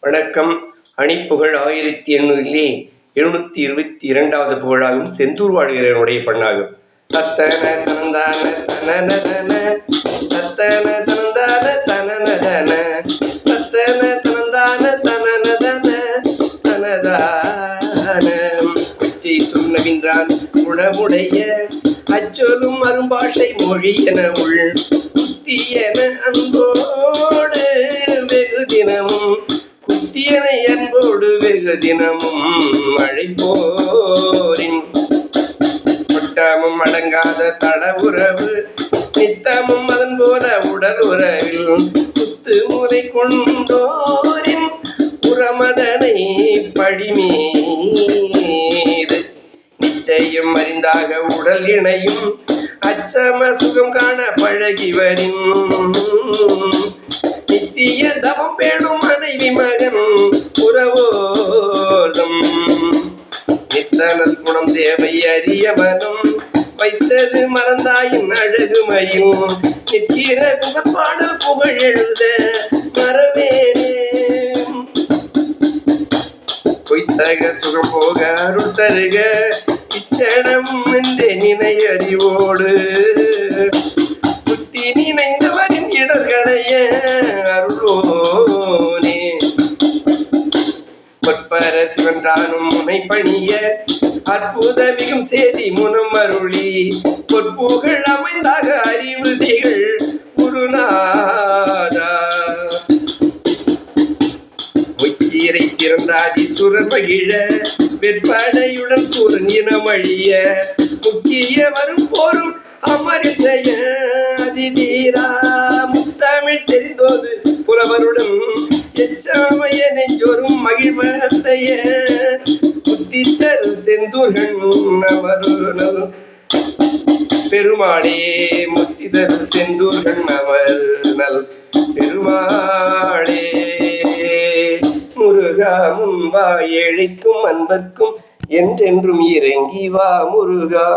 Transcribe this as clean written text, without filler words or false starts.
வணக்கம். அணிப்புகழ் 1822வது புகழாகும் செந்தூர் வாழ்கிறனுடைய பண்ணாகும். தத்தன தனந்தான தனனதன தத்தன தனந்தான தனனதன தத்தன தனந்தான தனனதன தனதான உச்சை சொன்னவின்றான் உணவுடைய அச்சொலும் அரும்பாஷை மொழி என உள் குத்தியன அன்போடு வெகு தினமும் குத்தியனை அன்போடு வெகு தினமும் மழை போரின் கொட்டாமும் அடங்காத தடவுறவு நித்தமும் அதன் போல உடல் உறவில் குத்து மூலை கொண்டோரின் உரமதனை படிமீது நிச்சயம் அறிந்தாக உடல் இணையும் அச்சம சுகம் காண பழகிவரின் நித்திய தவம் பேணும் மனைவி மகன் உறவோதம் நித்தனல் குணம் தேவை அறிய மனம் வைத்தது மறந்தாயின் அழகுமையும் நிற்கிற புகப்பாடல் புகழ் எழுத மறவேனே பொய்சக சுகம் போக அருள் தருக இச்சனம் என்றே நினை அறிவோடு புத்தி நினைந்தவரின் இடர்களைய அருளோனே பொற்பர சிவன்றானும் முனை பணிய அற்புத மிகும் சேதி முனம் அருளி பொற்புகள் அமைந்தாக அறிவு திகழ் குருநாதா பொய்க்கீரை திறந்தாதி சுரர் மகிழ வெற்படையுடன் சூரன் இனமழிய முக்கிய வரும் போரும் அமரில் செய்ய அதிதீரா முத்தமிழ் தெரிந்தோது புலவருடன் எச்சமய நெஞ்சோரும் மகிழ்வடைய புத்தித்தரு செந்தூர்கள் அமருணல் பெருமாளே முத்திதரு செந்தூர்கள் அமர்நல் பெருமாளே முருகா முன்பா ஏழைக்கும் அன்பர்க்கும் என்றென்றும் இறங்கி வா முருகா.